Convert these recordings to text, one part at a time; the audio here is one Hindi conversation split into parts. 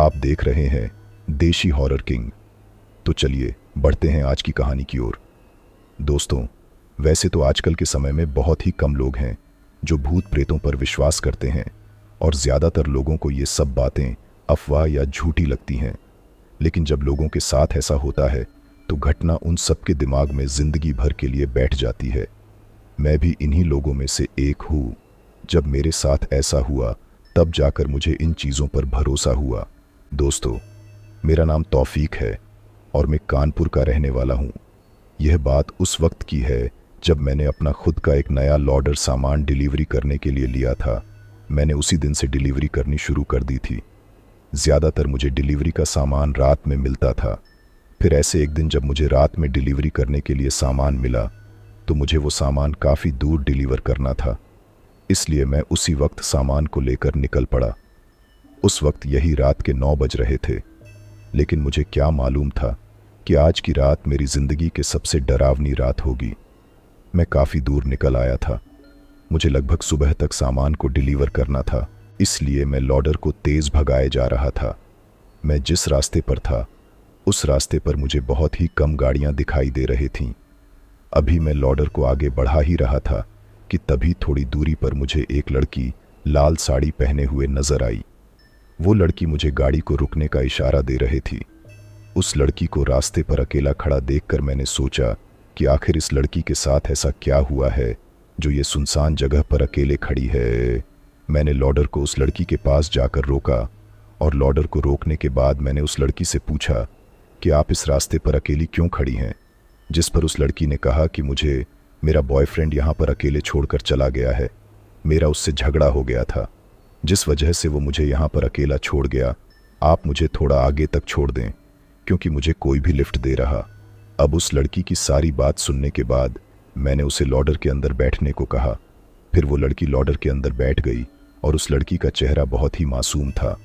आप देख रहे हैं देशी हॉरर किंग। तो चलिए बढ़ते हैं आज की कहानी की ओर। दोस्तों, वैसे तो आजकल के समय में बहुत ही कम लोग हैं जो भूत प्रेतों पर विश्वास करते हैं और ज़्यादातर लोगों को ये सब बातें अफवाह या झूठी लगती हैं। लेकिन जब लोगों के साथ ऐसा होता है तो घटना उन सब के दिमाग में ज़िंदगी भर के लिए बैठ जाती है। मैं भी इन्हीं लोगों में से एक हूँ। जब मेरे साथ ऐसा हुआ तब जाकर मुझे इन चीज़ों पर भरोसा हुआ। दोस्तों, मेरा नाम तौफीक है और मैं कानपुर का रहने वाला हूँ। यह बात उस वक्त की है जब मैंने अपना खुद का एक नया लॉडर सामान डिलीवरी करने के लिए लिया था। मैंने उसी दिन से डिलीवरी करनी शुरू कर दी थी। ज़्यादातर मुझे डिलीवरी का सामान रात में मिलता था। फिर ऐसे एक दिन जब मुझे रात में डिलीवरी करने के लिए सामान मिला तो मुझे वो सामान काफ़ी दूर डिलीवर करना था, इसलिए मैं उसी वक्त सामान को लेकर निकल पड़ा। उस वक्त यही रात के 9 बज रहे थे, लेकिन मुझे क्या मालूम था कि आज की रात मेरी ज़िंदगी के सबसे डरावनी रात होगी। मैं काफ़ी दूर निकल आया था। मुझे लगभग सुबह तक सामान को डिलीवर करना था, इसलिए मैं लॉडर को तेज़ भगाए जा रहा था। मैं जिस रास्ते पर था उस रास्ते पर मुझे बहुत ही कम गाड़ियाँ दिखाई दे रही थीं। अभी मैं लॉडर को आगे बढ़ा ही रहा था कि तभी थोड़ी दूरी पर मुझे एक लड़की लाल साड़ी पहने हुए नजर आई। वो लड़की मुझे गाड़ी को रुकने का इशारा दे रही थी। उस लड़की को रास्ते पर अकेला खड़ा देखकर मैंने सोचा कि आखिर इस लड़की के साथ ऐसा क्या हुआ है जो ये सुनसान जगह पर अकेले खड़ी है। मैंने लॉडर को उस लड़की के पास जाकर रोका और लॉडर को रोकने के बाद मैंने उस लड़की से पूछा कि आप इस रास्ते पर अकेली क्यों खड़ी हैं। जिस पर उस लड़की ने कहा कि मुझे मेरा बॉयफ्रेंड यहाँ पर अकेले छोड़कर चला गया है। मेरा उससे झगड़ा हो गया था, जिस वजह से वो मुझे यहाँ पर अकेला छोड़ गया। आप मुझे थोड़ा आगे तक छोड़ दें क्योंकि मुझे कोई भी लिफ्ट दे रहा। अब उस लड़की की सारी बात सुनने के बाद मैंने उसे लॉडर के अंदर बैठने को कहा। फिर वो लड़की लॉडर के अंदर बैठ गई और उस लड़की का चेहरा बहुत ही मासूम था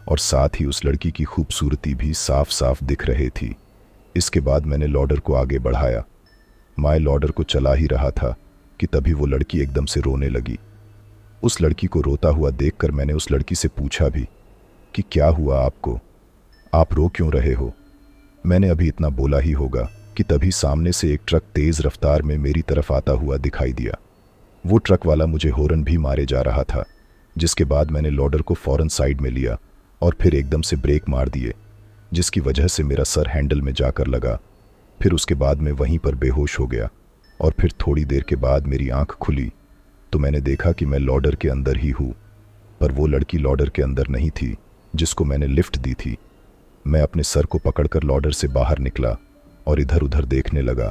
और साथ ही उस लड़की की खूबसूरती भी साफ साफ दिख रही थी। इसके बाद मैंने लॉडर को आगे बढ़ाया। मैं लॉडर को चला ही रहा था कि तभी वो लड़की एकदम से रोने लगी। उस लड़की को रोता हुआ देखकर मैंने उस लड़की से पूछा भी कि क्या हुआ आपको, आप रो क्यों रहे हो। मैंने अभी इतना बोला ही होगा कि तभी सामने से एक ट्रक तेज़ रफ्तार में मेरी तरफ आता हुआ दिखाई दिया। वो ट्रक वाला मुझे हॉर्न भी मारे जा रहा था, जिसके बाद मैंने लॉडर को फौरन साइड में लिया और फिर एकदम से ब्रेक मार दिए, जिसकी वजह से मेरा सर हैंडल में जाकर लगा। फिर उसके बाद मैं वहीं पर बेहोश हो गया और फिर थोड़ी देर के बाद मेरी आंख खुली तो मैंने देखा कि मैं लॉडर के अंदर ही हूँ, पर वो लड़की लॉडर के अंदर नहीं थी जिसको मैंने लिफ्ट दी थी। मैं अपने सर को पकड़कर लॉडर से बाहर निकला और इधर उधर देखने लगा।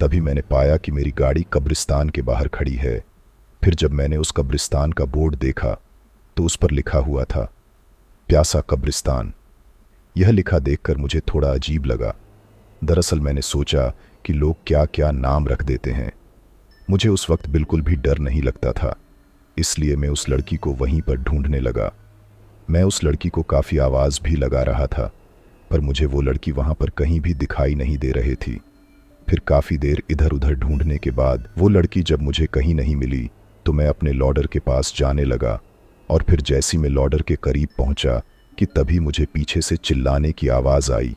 तभी मैंने पाया कि मेरी गाड़ी कब्रिस्तान के बाहर खड़ी है। फिर जब मैंने उस कब्रिस्तान का बोर्ड देखा तो उस पर लिखा हुआ था प्यासा कब्रिस्तान। यह लिखा देखकर मुझे थोड़ा अजीब लगा। दरअसल मैंने सोचा कि लोग क्या क्या नाम रख देते हैं। मुझे उस वक्त बिल्कुल भी डर नहीं लगता था, इसलिए मैं उस लड़की को वहीं पर ढूंढने लगा। मैं उस लड़की को काफ़ी आवाज़ भी लगा रहा था, पर मुझे वो लड़की वहाँ पर कहीं भी दिखाई नहीं दे रही थी। फिर काफ़ी देर इधर उधर ढूंढने के बाद वो लड़की जब मुझे कहीं नहीं मिली तो मैं अपने लॉडर के पास जाने लगा और फिर जैसी मैं लॉडर के करीब पहुँचा कि तभी मुझे पीछे से चिल्लाने की आवाज़ आई।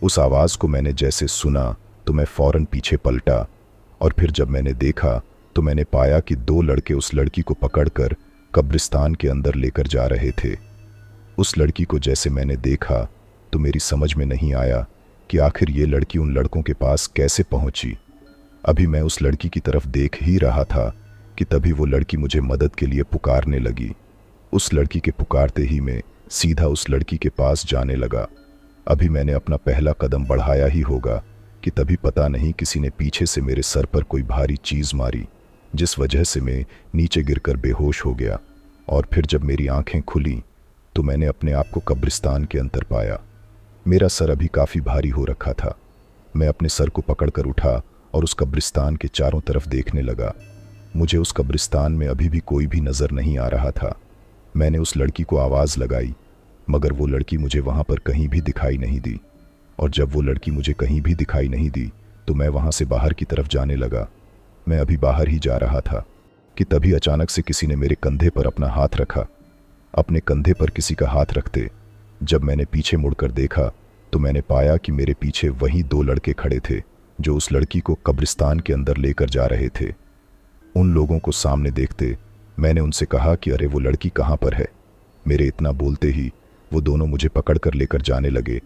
उस आवाज़ को मैंने जैसे सुना तो मैं फ़ौरन पीछे पलटा और फिर जब मैंने देखा तो मैंने पाया कि 2 लड़के उस लड़की को पकड़कर कब्रिस्तान के अंदर लेकर जा रहे थे। उस लड़की को जैसे मैंने देखा तो मेरी समझ में नहीं आया कि आखिर ये लड़की उन लड़कों के पास कैसे पहुंची। अभी मैं उस लड़की की तरफ देख ही रहा था कि तभी वो लड़की मुझे मदद के लिए पुकारने लगी। उस लड़की के पुकारते ही मैं सीधा उस लड़की के पास जाने लगा। अभी मैंने अपना पहला कदम बढ़ाया ही होगा कि तभी पता नहीं किसी ने पीछे से मेरे सर पर कोई भारी चीज़ मारी, जिस वजह से मैं नीचे गिरकर बेहोश हो गया। और फिर जब मेरी आंखें खुली तो मैंने अपने आप को कब्रिस्तान के अंदर पाया। मेरा सर अभी काफ़ी भारी हो रखा था। मैं अपने सर को पकड़कर उठा और उस कब्रिस्तान के चारों तरफ देखने लगा। मुझे उस कब्रिस्तान में अभी भी कोई भी नज़र नहीं आ रहा था। मैंने उस लड़की को आवाज़ लगाई, मगर वो लड़की मुझे वहाँ पर कहीं भी दिखाई नहीं दी। और जब वो लड़की मुझे कहीं भी दिखाई नहीं दी तो मैं वहाँ से बाहर की तरफ जाने लगा। मैं अभी बाहर ही जा रहा था कि तभी अचानक से किसी ने मेरे कंधे पर अपना हाथ रखा। अपने कंधे पर किसी का हाथ रखते जब मैंने पीछे मुड़कर देखा तो मैंने पाया कि मेरे पीछे वही दो लड़के खड़े थे जो उस लड़की को कब्रिस्तान के अंदर लेकर जा रहे थे। उन लोगों को सामने देखते मैंने उनसे कहा कि अरे वो लड़की कहाँ पर है। मेरे इतना बोलते ही वो दोनों मुझे पकड़कर लेकर जाने लगे।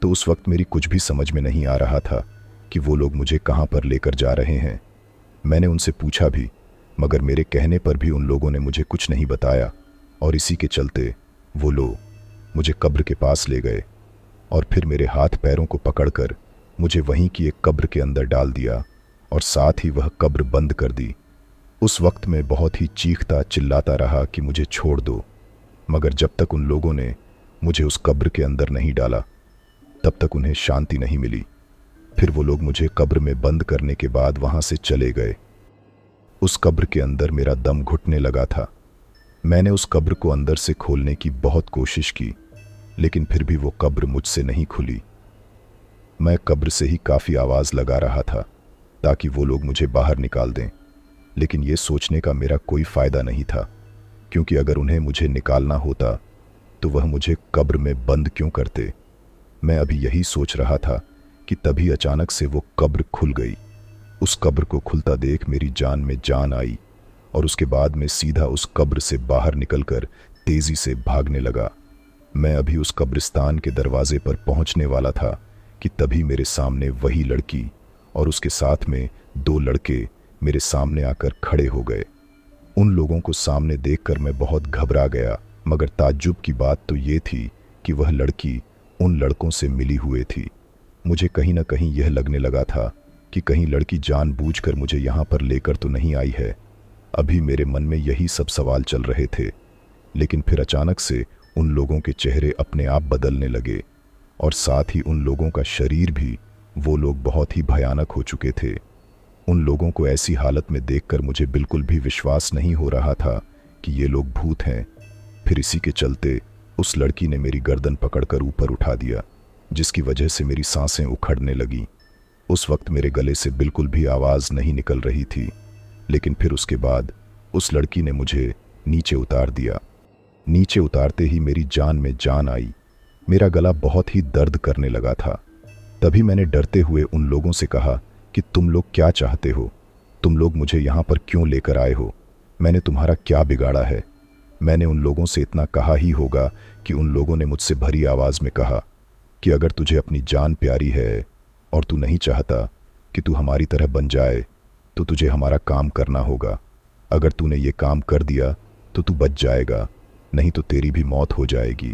तो उस वक्त मेरी कुछ भी समझ में नहीं आ रहा था कि वो लोग मुझे कहाँ पर लेकर जा रहे हैं। मैंने उनसे पूछा भी, मगर मेरे कहने पर भी उन लोगों ने मुझे कुछ नहीं बताया और इसी के चलते वो लोग मुझे कब्र के पास ले गए और फिर मेरे हाथ पैरों को पकड़कर मुझे वहीं की एक कब्र के अंदर डाल दिया और साथ ही वह कब्र बंद कर दी। उस वक्त मैं बहुत ही चीखता चिल्लाता रहा कि मुझे छोड़ दो, मगर जब तक उन लोगों ने मुझे उस कब्र के अंदर नहीं डाला तब तक उन्हें शांति नहीं मिली। फिर वो लोग मुझे कब्र में बंद करने के बाद वहां से चले गए। उस कब्र के अंदर मेरा दम घुटने लगा था। मैंने उस कब्र को अंदर से खोलने की बहुत कोशिश की, लेकिन फिर भी वो कब्र मुझसे नहीं खुली। मैं कब्र से ही काफ़ी आवाज़ लगा रहा था ताकि वो लोग मुझे बाहर निकाल दें, लेकिन ये सोचने का मेरा कोई फ़ायदा नहीं था, क्योंकि अगर उन्हें मुझे निकालना होता तो वह मुझे कब्र में बंद क्यों करते। मैं अभी यही सोच रहा था कि तभी अचानक से वो कब्र खुल गई। उस कब्र को खुलता देख मेरी जान में जान आई और उसके बाद मैं सीधा उस कब्र से बाहर निकलकर तेज़ी से भागने लगा। मैं अभी उस कब्रिस्तान के दरवाजे पर पहुंचने वाला था कि तभी मेरे सामने वही लड़की और उसके साथ में दो लड़के मेरे सामने आकर खड़े हो गए। उन लोगों को सामने देखकर मैं बहुत घबरा गया, मगर ताज्जुब की बात तो ये थी कि वह लड़की उन लड़कों से मिली हुई थी। मुझे कहीं ना कहीं यह लगने लगा था कि कहीं लड़की जानबूझकर मुझे यहाँ पर लेकर तो नहीं आई है। अभी मेरे मन में यही सब सवाल चल रहे थे, लेकिन फिर अचानक से उन लोगों के चेहरे अपने आप बदलने लगे और साथ ही उन लोगों का शरीर भी, वो लोग बहुत ही भयानक हो चुके थे। उन लोगों को ऐसी हालत में देखकर मुझे बिल्कुल भी विश्वास नहीं हो रहा था कि ये लोग भूत हैं। फिर इसी के चलते उस लड़की ने मेरी गर्दन पकड़कर ऊपर उठा दिया, जिसकी वजह से मेरी सांसें उखड़ने लगीं। उस वक्त मेरे गले से बिल्कुल भी आवाज़ नहीं निकल रही थी, लेकिन फिर उसके बाद उस लड़की ने मुझे नीचे उतार दिया। नीचे उतारते ही मेरी जान में जान आई। मेरा गला बहुत ही दर्द करने लगा था। तभी मैंने डरते हुए उन लोगों से कहा कि तुम लोग क्या चाहते हो? तुम लोग मुझे यहाँ पर क्यों लेकर आए हो? मैंने तुम्हारा क्या बिगाड़ा है? मैंने उन लोगों से इतना कहा ही होगा कि उन लोगों ने मुझसे भरी आवाज़ में कहा कि अगर तुझे अपनी जान प्यारी है और तू नहीं चाहता कि तू हमारी तरह बन जाए तो तुझे हमारा काम करना होगा। अगर तूने ये काम कर दिया तो तू बच जाएगा, नहीं तो तेरी भी मौत हो जाएगी।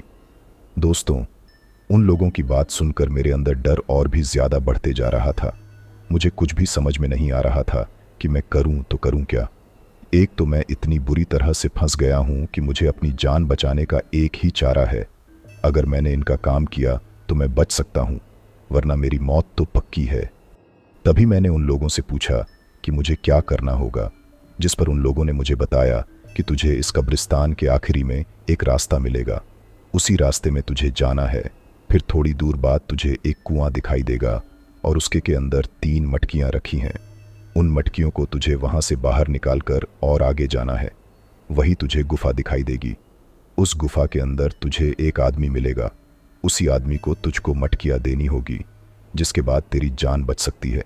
दोस्तों, उन लोगों की बात सुनकर मेरे अंदर डर और भी ज़्यादा बढ़ते जा रहा था। मुझे कुछ भी समझ में नहीं आ रहा था कि मैं करूं तो करूं क्या। एक तो मैं इतनी बुरी तरह से फंस गया हूं कि मुझे अपनी जान बचाने का एक ही चारा है। अगर मैंने इनका काम किया तो मैं बच सकता हूं, वरना मेरी मौत तो पक्की है। तभी मैंने उन लोगों से पूछा कि मुझे क्या करना होगा, जिस पर उन लोगों ने मुझे बताया कि तुझे इस कब्रिस्तान के आखिरी में एक रास्ता मिलेगा, उसी रास्ते में तुझे जाना है। फिर थोड़ी दूर बाद तुझे एक कुआं दिखाई देगा और उसके के अंदर 3 मटकियां रखी हैं। उन मटकियों को तुझे वहां से बाहर निकालकर और आगे जाना है। वही तुझे गुफा दिखाई देगी। उस गुफा के अंदर तुझे एक आदमी मिलेगा। उसी आदमी को तुझको मटकियां देनी होगी, जिसके बाद तेरी जान बच सकती है।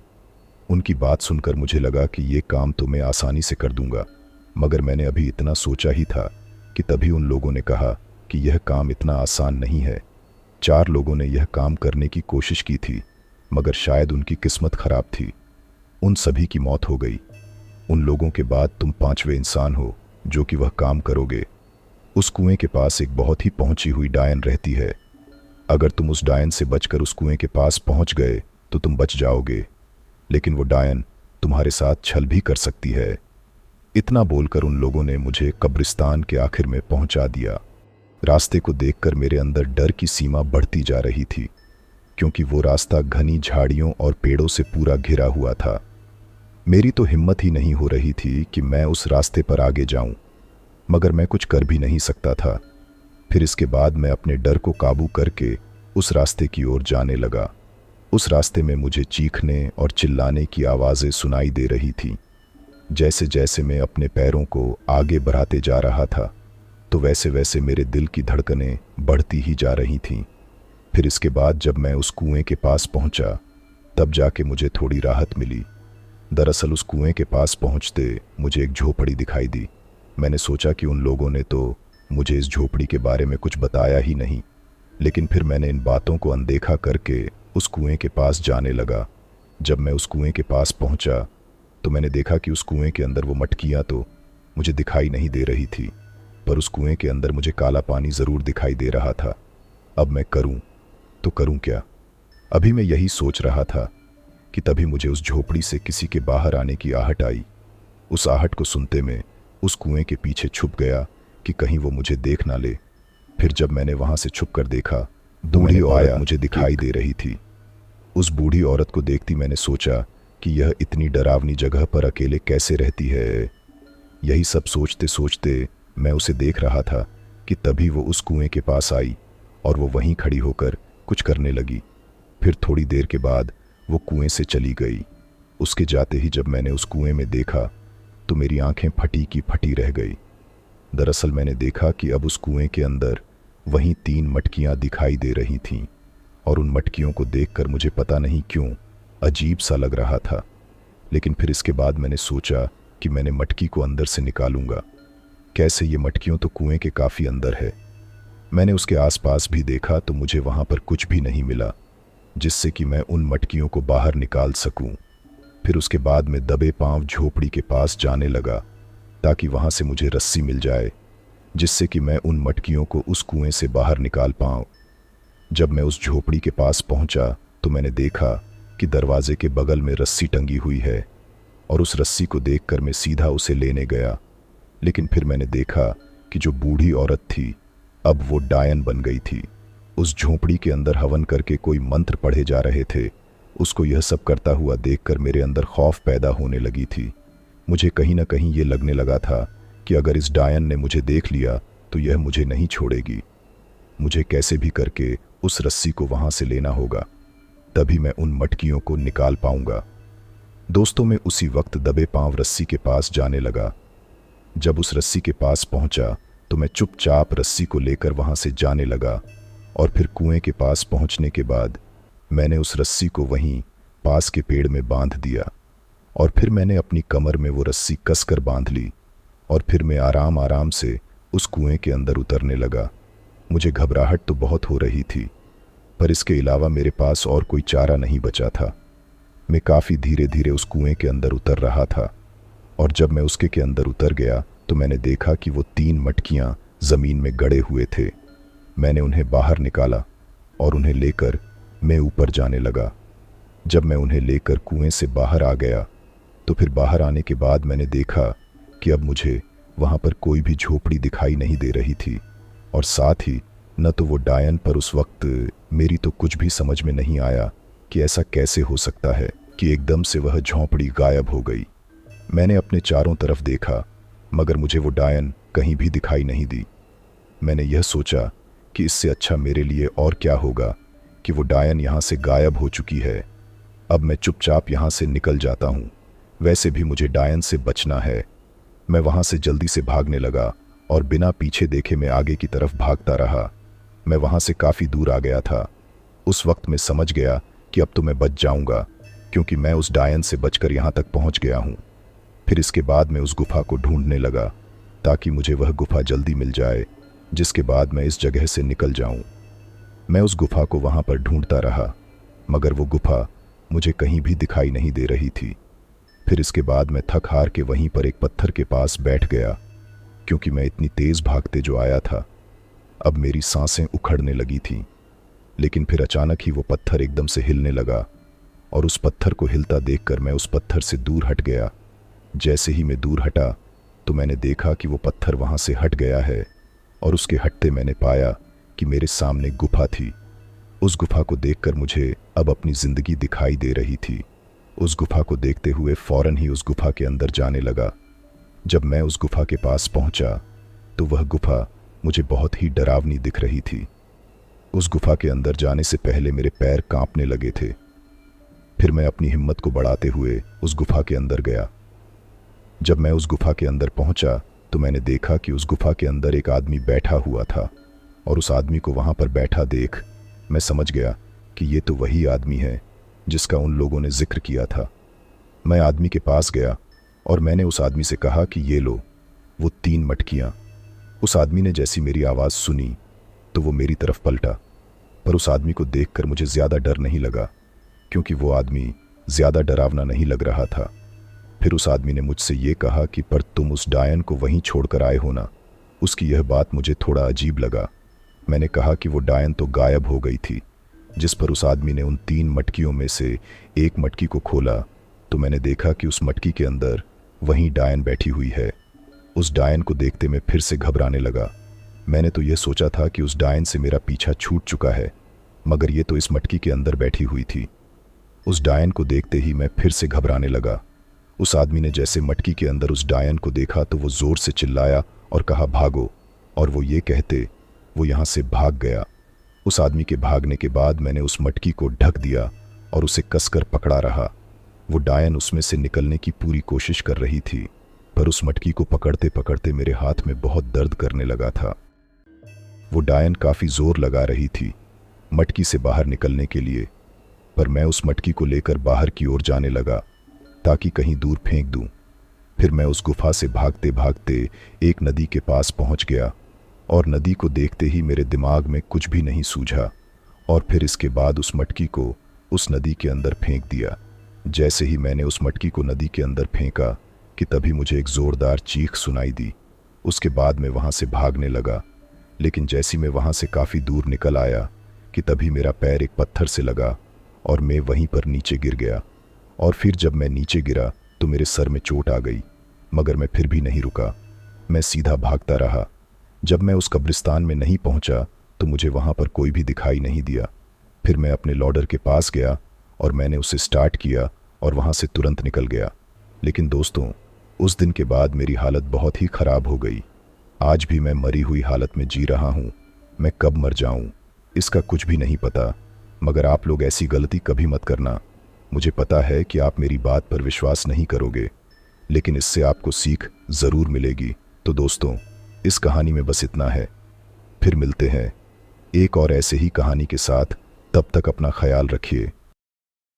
उनकी बात सुनकर मुझे लगा कि ये काम तो मैं आसानी से कर दूंगा, मगर मैंने अभी इतना सोचा ही था कि तभी उन लोगों ने कहा कि यह काम इतना आसान नहीं है। 4 लोगों ने यह काम करने की कोशिश की थी, मगर शायद उनकी किस्मत खराब थी। उन सभी की मौत हो गई। उन लोगों के बाद तुम 5वें इंसान हो जो कि वह काम करोगे। उस कुएं के पास एक बहुत ही पहुंची हुई डायन रहती है। अगर तुम उस डायन से बचकर उस कुएं के पास पहुंच गए तो तुम बच जाओगे, लेकिन वो डायन तुम्हारे साथ छल भी कर सकती है। इतना बोलकर उन लोगों ने मुझे कब्रिस्तान के आखिर में पहुंचा दिया। रास्ते को देखकर मेरे अंदर डर की सीमा बढ़ती जा रही थी, क्योंकि वो रास्ता घनी झाड़ियों और पेड़ों से पूरा घिरा हुआ था। मेरी तो हिम्मत ही नहीं हो रही थी कि मैं उस रास्ते पर आगे जाऊं, मगर मैं कुछ कर भी नहीं सकता था। फिर इसके बाद मैं अपने डर को काबू करके उस रास्ते की ओर जाने लगा। उस रास्ते में मुझे चीखने और चिल्लाने की आवाज़ें सुनाई दे रही थीं। जैसे जैसे मैं अपने पैरों को आगे बढ़ाते जा रहा था, तो वैसे वैसे मेरे दिल की धड़कनें बढ़ती ही जा रही थीं। फिर इसके बाद जब मैं उस कुएं के पास पहुंचा, तब जाके मुझे थोड़ी राहत मिली। दरअसल उस कुएं के पास पहुंचते मुझे एक झोपड़ी दिखाई दी। मैंने सोचा कि उन लोगों ने तो मुझे इस झोपड़ी के बारे में कुछ बताया ही नहीं, लेकिन फिर मैंने इन बातों को अनदेखा करके उस कुएं के पास जाने लगा। जब मैं उस कुएं के पास पहुंचा तो मैंने देखा कि उस कुएं के अंदर वो मटकियां तो मुझे दिखाई नहीं दे रही थी, पर उस कुएं के अंदर मुझे काला पानी ज़रूर दिखाई दे रहा था। अब मैं करूं तो करूं क्या? अभी मैं यही सोच रहा था कि तभी मुझे उस झोपड़ी से किसी के बाहर आने की आहट आई। उस आहट को सुनते मैं उस कुएं के पीछे छुप गया कि कहीं वो मुझे देख ना ले। फिर जब मैंने वहां से छुप कर देखा, बूढ़ी औरत मुझे दिखाई दे रही थी। उस बूढ़ी औरत को देखती मैंने सोचा कि यह इतनी डरावनी जगह पर अकेले कैसे रहती है। यही सब सोचते सोचते मैं उसे देख रहा था कि तभी वो उस कुएं के पास आई और वो वहीं खड़ी होकर कुछ करने लगी। फिर थोड़ी देर के बाद वो कुएं से चली गई। उसके जाते ही जब मैंने उस कुएं में देखा तो मेरी आंखें फटी की फटी रह गई। दरअसल मैंने देखा कि अब उस कुएं के अंदर वहीं 3 मटकियां दिखाई दे रही थीं और उन मटकियों को देखकर मुझे पता नहीं क्यों अजीब सा लग रहा था। लेकिन फिर इसके बाद मैंने सोचा कि मैंने मटकी को अंदर से निकालूंगा। कैसे? ये मटकियों तो कुएं के काफ़ी अंदर है। मैंने उसके आसपास भी देखा तो मुझे वहां पर कुछ भी नहीं मिला जिससे कि मैं उन मटकियों को बाहर निकाल सकूं। फिर उसके बाद मैं दबे पांव झोपड़ी के पास जाने लगा ताकि वहां से मुझे रस्सी मिल जाए जिससे कि मैं उन मटकियों को उस कुएं से बाहर निकाल पाऊं। जब मैं उस झोपड़ी के पास पहुंचा तो मैंने देखा कि दरवाजे के बगल में रस्सी टंगी हुई है और उस रस्सी को देखकर मैं सीधा उसे लेने गया। लेकिन फिर मैंने देखा कि जो बूढ़ी औरत थी अब वो डायन बन गई थी। उस झोपड़ी के अंदर हवन करके कोई मंत्र पढ़े जा रहे थे। उसको यह सब करता हुआ देखकर मेरे अंदर खौफ पैदा होने लगी थी। मुझे कहीं ना कहीं ये लगने लगा था कि अगर इस डायन ने मुझे देख लिया तो यह मुझे नहीं छोड़ेगी। मुझे कैसे भी करके उस रस्सी को वहां से लेना होगा, तभी मैं उन मटकियों को निकाल पाऊंगा। दोस्तों, मैं उसी वक्त दबे पांव रस्सी के पास जाने लगा। जब उस रस्सी के पास पहुंचा तो मैं चुपचाप रस्सी को लेकर वहां से जाने लगा और फिर कुएं के पास पहुंचने के बाद मैंने उस रस्सी को वहीं पास के पेड़ में बांध दिया और फिर मैंने अपनी कमर में वो रस्सी कसकर बांध ली और फिर मैं आराम आराम से उस कुएं के अंदर उतरने लगा। मुझे घबराहट तो बहुत हो रही थी, पर इसके अलावा मेरे पास और कोई चारा नहीं बचा था। मैं काफ़ी धीरे धीरे उस कुएं के अंदर उतर रहा था और जब मैं उसके के अंदर उतर गया तो मैंने देखा कि वो 3 मटकियां ज़मीन में गड़े हुए थे। मैंने उन्हें बाहर निकाला और उन्हें लेकर मैं ऊपर जाने लगा। जब मैं उन्हें लेकर कुएं से बाहर आ गया तो फिर बाहर आने के बाद मैंने देखा कि अब मुझे वहां पर कोई भी झोपड़ी दिखाई नहीं दे रही थी और साथ ही न तो वो डायन, पर उस वक्त मेरी तो कुछ भी समझ में नहीं आया कि ऐसा कैसे हो सकता है कि एकदम से वह झोंपड़ी गायब हो गई। मैंने अपने चारों तरफ देखा मगर मुझे वो डायन कहीं भी दिखाई नहीं दी। मैंने यह सोचा कि इससे अच्छा मेरे लिए और क्या होगा कि वो डायन यहाँ से गायब हो चुकी है। अब मैं चुपचाप यहाँ से निकल जाता हूँ, वैसे भी मुझे डायन से बचना है। मैं वहाँ से जल्दी से भागने लगा और बिना पीछे देखे मैं आगे की तरफ भागता रहा। मैं वहाँ से काफ़ी दूर आ गया था। उस वक्त मैं समझ गया कि अब तो मैं बच जाऊँगा क्योंकि मैं उस डायन से बचकर यहाँ तक पहुँच गया हूँ। फिर इसके बाद मैं उस गुफा को ढूंढने लगा ताकि मुझे वह गुफा जल्दी मिल जाए, जिसके बाद मैं इस जगह से निकल जाऊं। मैं उस गुफा को वहां पर ढूंढता रहा मगर वो गुफा मुझे कहीं भी दिखाई नहीं दे रही थी। फिर इसके बाद मैं थक हार के वहीं पर एक पत्थर के पास बैठ गया क्योंकि मैं इतनी तेज भागते जो आया था। अब मेरी सांसें उखड़ने लगी थीं। लेकिन फिर अचानक ही वो पत्थर एकदम से हिलने लगा और उस पत्थर को हिलता देखकर मैं उस पत्थर से दूर हट गया। जैसे ही मैं दूर हटा तो मैंने देखा कि वो पत्थर वहां से हट गया है और उसके हटते मैंने पाया कि मेरे सामने गुफा थी। उस गुफा को देखकर मुझे अब अपनी जिंदगी दिखाई दे रही थी। उस गुफा को देखते हुए फौरन ही उस गुफा के अंदर जाने लगा। जब मैं उस गुफा के पास पहुंचा तो वह गुफा मुझे बहुत ही डरावनी दिख रही थी। उस गुफा के अंदर जाने से पहले मेरे पैर कांपने लगे थे। फिर मैं अपनी हिम्मत को बढ़ाते हुए उस गुफा के अंदर गया। जब मैं उस गुफा के अंदर पहुंचा तो मैंने देखा कि उस गुफा के अंदर एक आदमी बैठा हुआ था, और उस आदमी को वहां पर बैठा देख मैं समझ गया कि ये तो वही आदमी है जिसका उन लोगों ने जिक्र किया था। मैं आदमी के पास गया और मैंने उस आदमी से कहा कि ये लो वो 3 मटकियां। उस आदमी ने जैसी मेरी आवाज़ सुनी तो वो मेरी तरफ पलटा, पर उस आदमी को देखकर मुझे ज़्यादा डर नहीं लगा, क्योंकि वो आदमी ज़्यादा डरावना नहीं लग रहा था। फिर उस आदमी ने मुझसे ये कहा कि पर तुम उस डायन को वहीं छोड़कर आए हो ना। उसकी यह बात मुझे थोड़ा अजीब लगा। मैंने कहा कि वो डायन तो गायब हो गई थी। जिस पर उस आदमी ने उन 3 मटकियों में से एक मटकी को खोला तो मैंने देखा कि उस मटकी के अंदर वहीं डायन बैठी हुई है। उस डायन को देखते मैं फिर से घबराने लगा। मैंने तो यह सोचा था कि उस डायन से मेरा पीछा छूट चुका है, मगर ये तो इस मटकी के अंदर बैठी हुई थी। उस डायन को देखते ही मैं फिर से घबराने लगा। उस आदमी ने जैसे मटकी के अंदर उस डायन को देखा तो वो जोर से चिल्लाया और कहा भागो, और वो ये कहते वो यहाँ से भाग गया। उस आदमी के भागने के बाद मैंने उस मटकी को ढक दिया और उसे कसकर पकड़ा रहा। वो डायन उसमें से निकलने की पूरी कोशिश कर रही थी, पर उस मटकी को पकड़ते पकड़ते मेरे हाथ में बहुत दर्द करने लगा था। वो डायन काफ़ी जोर लगा रही थी मटकी से बाहर निकलने के लिए, पर मैं उस मटकी को लेकर बाहर की ओर जाने लगा ताकि कहीं दूर फेंक दूं। फिर मैं उस गुफा से भागते भागते एक नदी के पास पहुंच गया, और नदी को देखते ही मेरे दिमाग में कुछ भी नहीं सूझा, और फिर इसके बाद उस मटकी को उस नदी के अंदर फेंक दिया। जैसे ही मैंने उस मटकी को नदी के अंदर फेंका कि तभी मुझे एक ज़ोरदार चीख सुनाई दी। उसके बाद मैं वहाँ से भागने लगा, लेकिन जैसी मैं वहाँ से काफ़ी दूर निकल आया कि तभी मेरा पैर एक पत्थर से लगा और मैं वहीं पर नीचे गिर गया। और फिर जब मैं नीचे गिरा तो मेरे सर में चोट आ गई, मगर मैं फिर भी नहीं रुका। मैं सीधा भागता रहा। जब मैं उस कब्रिस्तान में नहीं पहुंचा तो मुझे वहां पर कोई भी दिखाई नहीं दिया। फिर मैं अपने लॉडर के पास गया और मैंने उसे स्टार्ट किया और वहां से तुरंत निकल गया। लेकिन दोस्तों, उस दिन के बाद मेरी हालत बहुत ही ख़राब हो गई। आज भी मैं मरी हुई हालत में जी रहा हूँ। मैं कब मर जाऊँ इसका कुछ भी नहीं पता, मगर आप लोग ऐसी गलती कभी मत करना। मुझे पता है कि आप मेरी बात पर विश्वास नहीं करोगे, लेकिन इससे आपको सीख ज़रूर मिलेगी। तो दोस्तों, इस कहानी में बस इतना है। फिर मिलते हैं एक और ऐसे ही कहानी के साथ। तब तक अपना ख्याल रखिए।